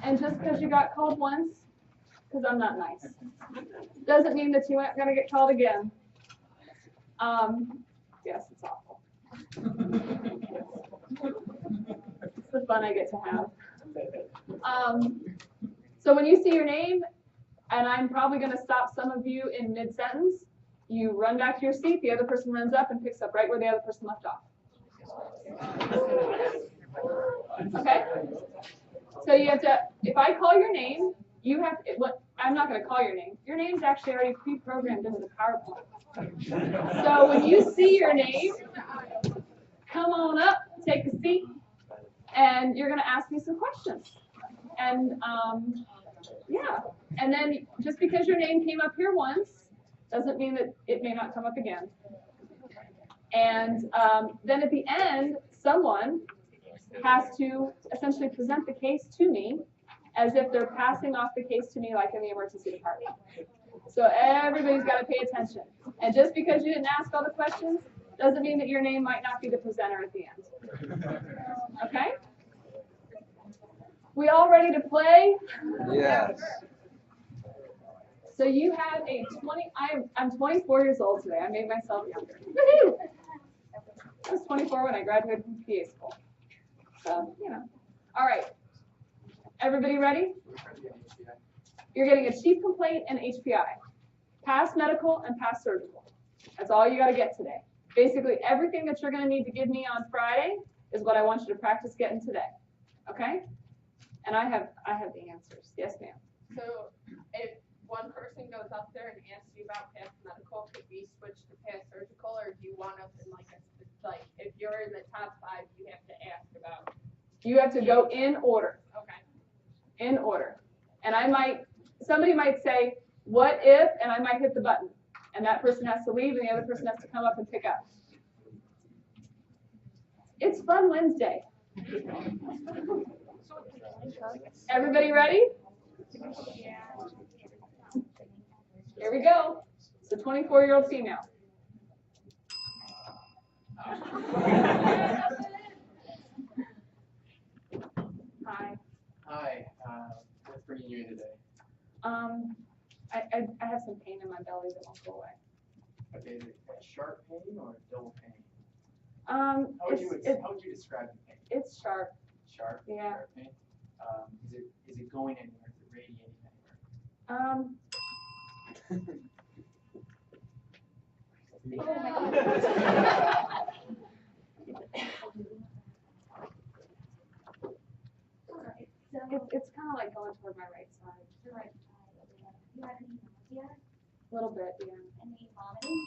And just because you got called once, because I'm not nice, doesn't mean that you aren't going to get called again. Yes, it's awful. It's the fun I get to have. So when you see your name, and I'm probably going to stop some of you in mid-sentence, you run back to your seat, the other person runs up and picks up right where the other person left off. Okay? So you have to, if I call your name, you have to, I'm not going to call your name. Your name's actually already pre-programmed into the PowerPoint. So when you see your name, come on up, take a seat, and you're going to ask me some questions. And yeah, and then just because your name came up here once, doesn't mean that it may not come up again. And then at the end, someone has to essentially present the case to me as if they're passing off the case to me like in the emergency department. So everybody's got to pay attention. And just because you didn't ask all the questions doesn't mean that your name might not be the presenter at the end. Okay? We all ready to play? Yes. So you have a I'm 24 years old today. I made myself younger. Woohoo! I was 24 when I graduated from PA school. So, you know. All right. Everybody ready? You're getting a chief complaint and HPI. Past medical and past surgical. That's all you got to get today. Basically, everything that you're going to need to give me on Friday is what I want you to practice getting today. Okay? And I have the answers. Yes, ma'am. So if one person goes up there and asks you about past medical, could we switch to past surgical, or do you want us in like if you're in the top 5, you have to ask about? You have to go in order. Okay. In order. And somebody might say, what if, and I might hit the button. And that person has to leave and the other person has to come up and pick up. It's Fun Wednesday. Everybody ready? Here we go. It's a 24-year-old female. Hi. Hi. What's bringing you in today? I have some pain in my belly that won't go away. Okay, is it a sharp pain or a dull pain? How would you describe the pain? It's sharp. Sharp? Yeah. Sharp pain? Is it going anywhere? Is it radiating anywhere? It's kind of like going toward my right side. The right side. You have any nausea? A little bit, yeah. Any vomiting?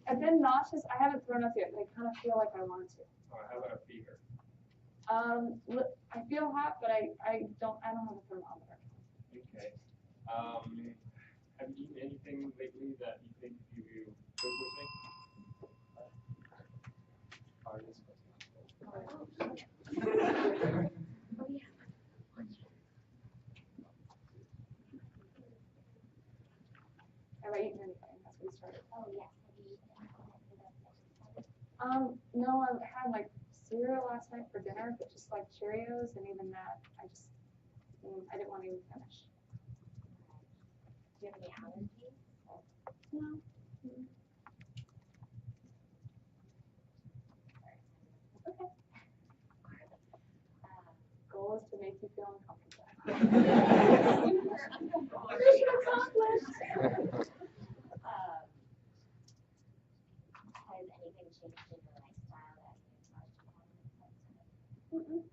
I've been nauseous. I haven't thrown up yet, but I kind of feel like I want to. How about a fever? I feel hot, but I don't have a thermometer. Okay. Have you eaten anything lately that you think you could Have I eaten anything? That's when we started. Oh, yes. Have you eaten alcohol for that exercise? No, I had like cereal last night for dinner, but just like Cheerios, and even that, I didn't want to even finish. Do you have any allergies? No. Okay. Goal is to make you feel uncomfortable. Mission accomplished. Has anything changed in your lifestyle that you've Mm-mm.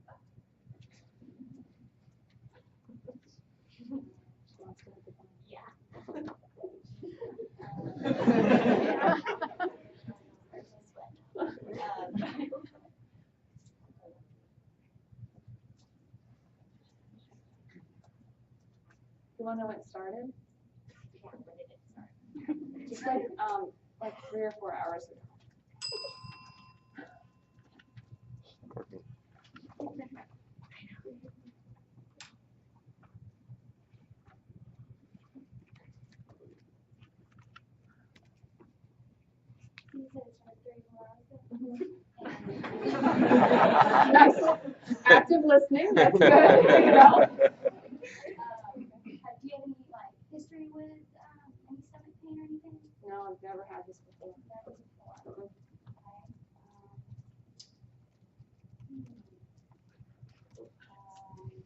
You want to know when it started? Yeah, when did it start? Just like 3 or 4 hours ago. Nice. Active listening, that's good. There you go. Do you have any like history with any stomach pain or anything? No, I've never had this before. Never before. Mm-mm. Okay.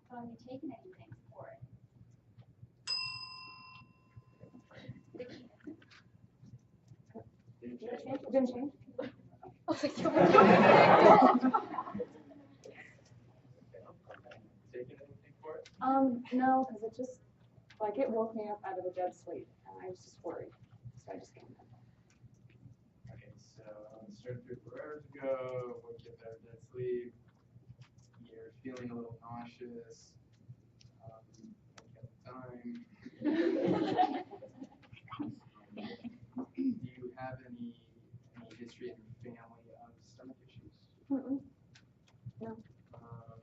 Have you taken anything for it? Didn't change? Taking anything for it? No, because it just, like, it woke me up out of a dead sleep, and I was just worried, so I just came in. Okay, so started 3 hours ago, woke you up out of dead sleep. You're feeling a little nauseous. Time. Do you have any history in your family of stomach issues? Mm-mm. No, Um,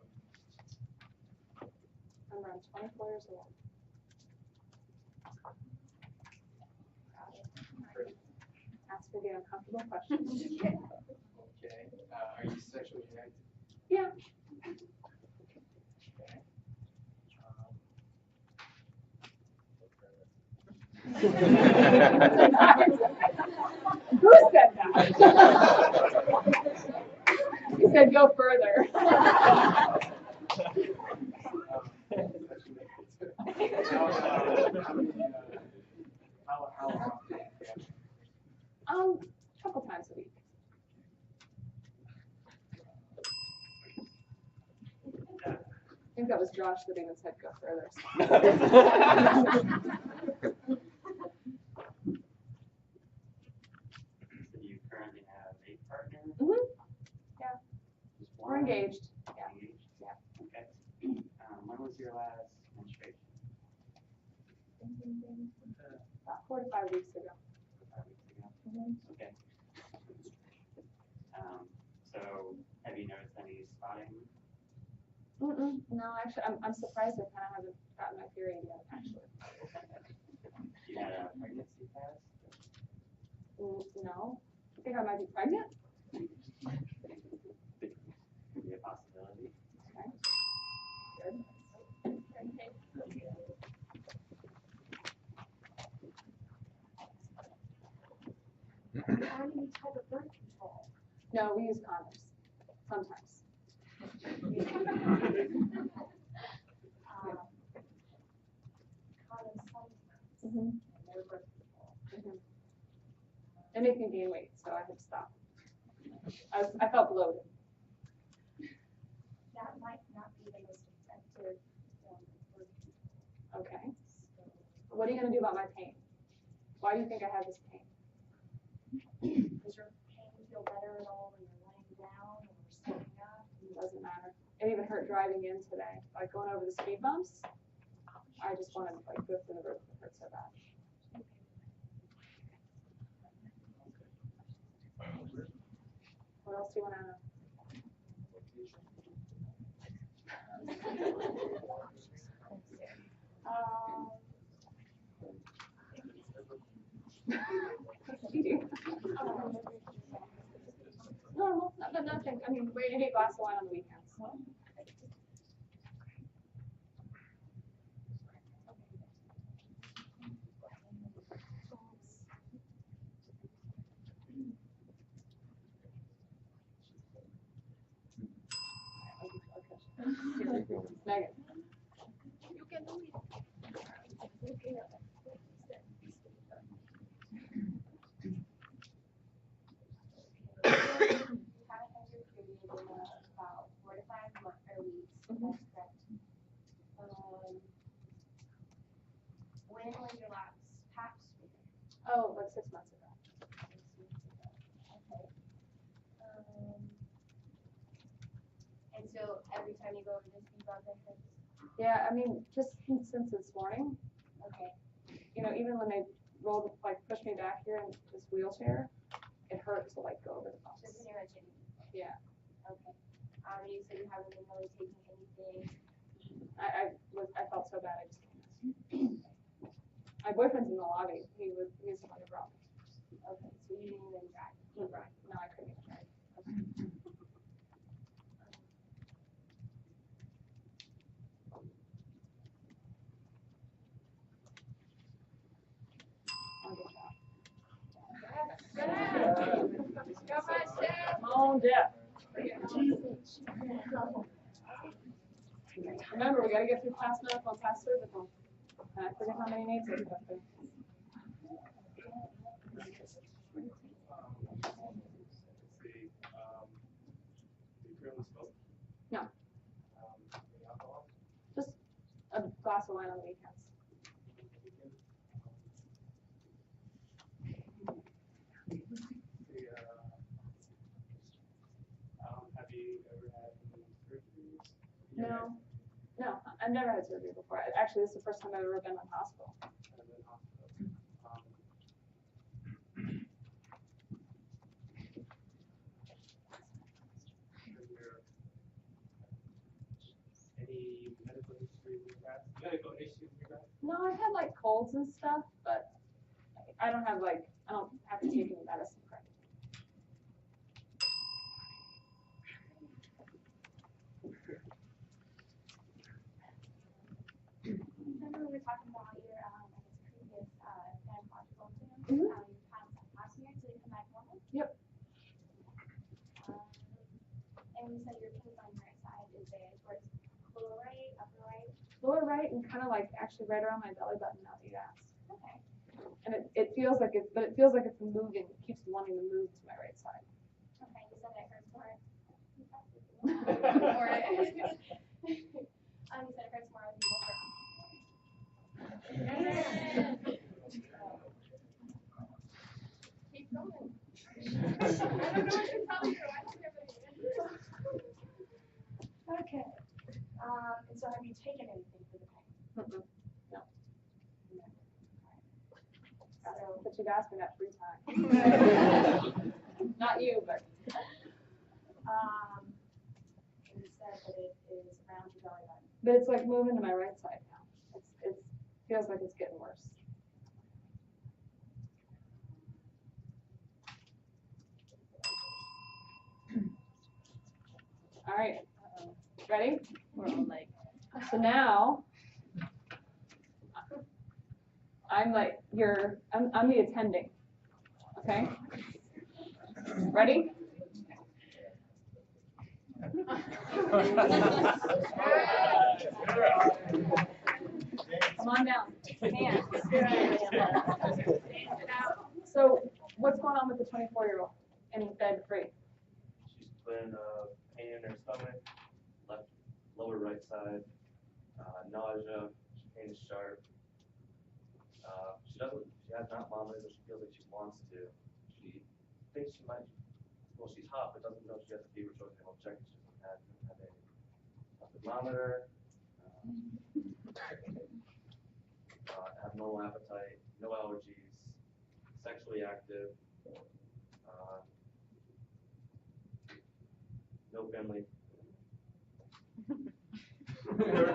I'm around 24 years old. Ask me the uncomfortable questions. okay. Are you sexually active? Yeah. Okay. Who said that? He said go further. How often? A couple times a week. I think that was Josh that even said go further. So do you currently have a partner? Mm-hmm. Yeah. Just We're one? engaged. Yeah. Engaged? Yeah. Okay. When was your last menstruation? About 4 to 5 weeks ago. 5 weeks ago? Mhm. Okay. So have you noticed any spotting? Mm-mm. No, actually, I'm surprised I kind of haven't gotten my period yet, actually. You had a pregnancy test? No. I think I might be pregnant. Could be a possibility. Okay. Good. On any type of birth control? No, we use condoms. Sometimes. Condoms sometimes. Mm-hmm. And no birth control. Mm-hmm. They make me gain weight, so I had to stop. I felt bloated. That might not be the most effective form of birth control. Okay. What are you going to do about my pain? Why do you think I have this pain? Does your pain feel better at all when you're laying down or sitting up? It doesn't matter. It even hurt driving in today. Like going over the speed bumps. I just wanted to like go through the roof. It hurt so bad. What else do you want to know? No, nothing. I mean, maybe a glass of wine on the weekends. Megan. You can do it. You haven't had your period in about 4 to 5 months or weeks. Mhm. That's correct. When was your last pap smear? Oh, like 6 months ago. Okay. And so every time you go over this, you bump into. Yeah, I mean, just since this morning, Okay. you know, even when they rolled, like, pushed me back here in this wheelchair, it hurt to like go over the bumps. Just in your agility. Yeah. Okay. You said you haven't been really taking anything. I felt so bad, I just came. My boyfriend's in the lobby, he was the one who brought me. Okay, so you didn't even drive. No, I couldn't even drive. I'll get that. Go my Steph. Come on, Jeff. Remember, we gotta get through past medical and past surgical. And I forget how many names there's up there. Let's see, do you currently smoke? No. Any alcohol? Just a glass of wine on the weekends. See, have you ever had any surgeries? No, I've never had surgery before. Actually, this is the first time I've ever been in the hospital. Have been in hospital? Is there any medical history in your past? Medical issues in your past? No, I've had like colds and stuff, but I don't have like, I don't have to take any medicine for it. Remember we were talking about your, I guess, previous, gynecological exams, Mhm. you passed that last year, so you come back normal? Yep. And you said your pain on your right side is there, towards lower right, upper right? Lower right and kind of like actually right around my belly button now that you asked. Okay. And it feels like it's, but it feels like it's moving, it keeps wanting to move to my right side. Okay, you said it hurts more. Or- You said it hurts more if you move around. Keep going. I don't know what to tell you. I don't have any answers. Okay. And so have you taken anything for the pain? Mm-mm. No. So, But you've asked me that 3 times. Not you, but. and you said that it is around your belly button. But it's like moving to my right side now. It's feels like it's getting worse. All right, ready? We're all like, So now, I'm like I'm the attending. Okay. Ready? Come on down. Hands. So what's going on with the 24-year-old in bed free? She's been pain in her stomach, left lower right side, nausea, pain is sharp. She has not vomited, but she feels like she wants to. She thinks she might, well, she's hot, but doesn't know she has a fever, so we'll check if she doesn't have a thermometer. Abnormal appetite, no allergies, sexually active, no family.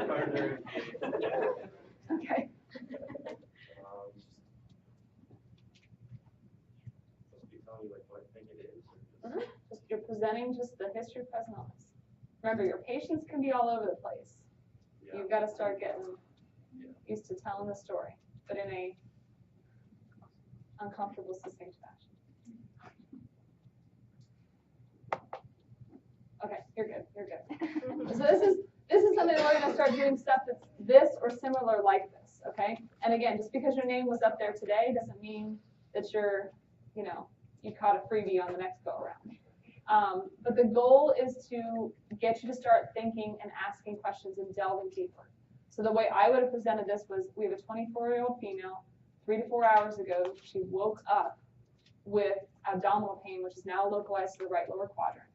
Partner, Okay. Supposed to be telling you like what I think it is. Or just, Just you're presenting just the history of present illness. Remember, your patients can be all over the place. yeah. You've got to start getting Yeah. used to telling the story, but in a uncomfortable, succinct fashion. Okay, you're good. You're good. So this is something that we're going to start doing stuff that's this or similar like this. Okay. And again, just because your name was up there today doesn't mean that you're, you caught a freebie on the next go around. But the goal is to get you to start thinking and asking questions and delving deeper. So the way I would have presented this was, we have a 24-year-old female, 3 to 4 hours ago, she woke up with abdominal pain, which is now localized to the right lower quadrant.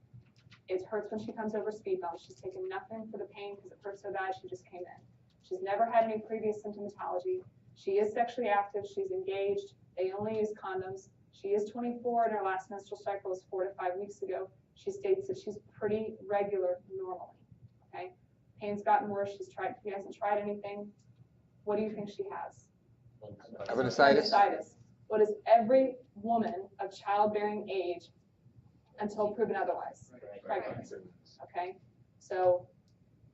It hurts when she comes over speed bumps. She's taken nothing for the pain because it hurts so bad she just came in. She's never had any previous symptomatology. She is sexually active. She's engaged. They only use condoms. She is 24 and her last menstrual cycle was 4 to 5 weeks ago. She states that she's pretty regular normally, okay? Pain's gotten worse, she hasn't tried anything. What do you think she has? Appendicitis? Appendicitis. What is every woman of childbearing age until proven otherwise? Pregnant. Okay? So,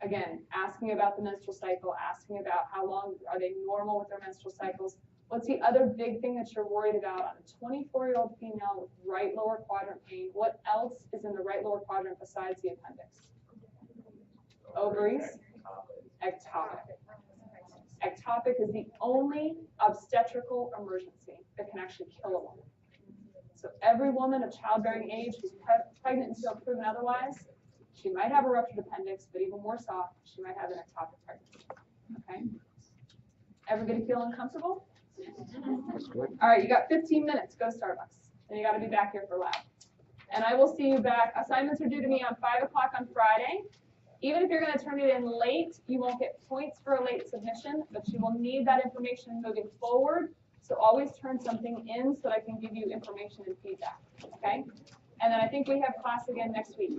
again, asking about the menstrual cycle, asking about how long, are they normal with their menstrual cycles? What's the other big thing that you're worried about on a 24-year-old female with right lower quadrant pain? What else is in the right lower quadrant besides the appendix? Ovaries? Ectopic. Ectopic is the only obstetrical emergency that can actually kill a woman. So every woman of childbearing age who's pregnant until proven otherwise, she might have a ruptured appendix, but even more soft, she might have an ectopic pregnancy. Okay? Everybody feel uncomfortable? That's good. All right, you got 15 minutes. Go to Starbucks. And you got to be back here for lab. And I will see you back. Assignments are due to me on 5 o'clock on Friday. Even if you're going to turn it in late, you won't get points for a late submission, but you will need that information moving forward. So always turn something in so that I can give you information and feedback. Okay? And then I think we have class again next week.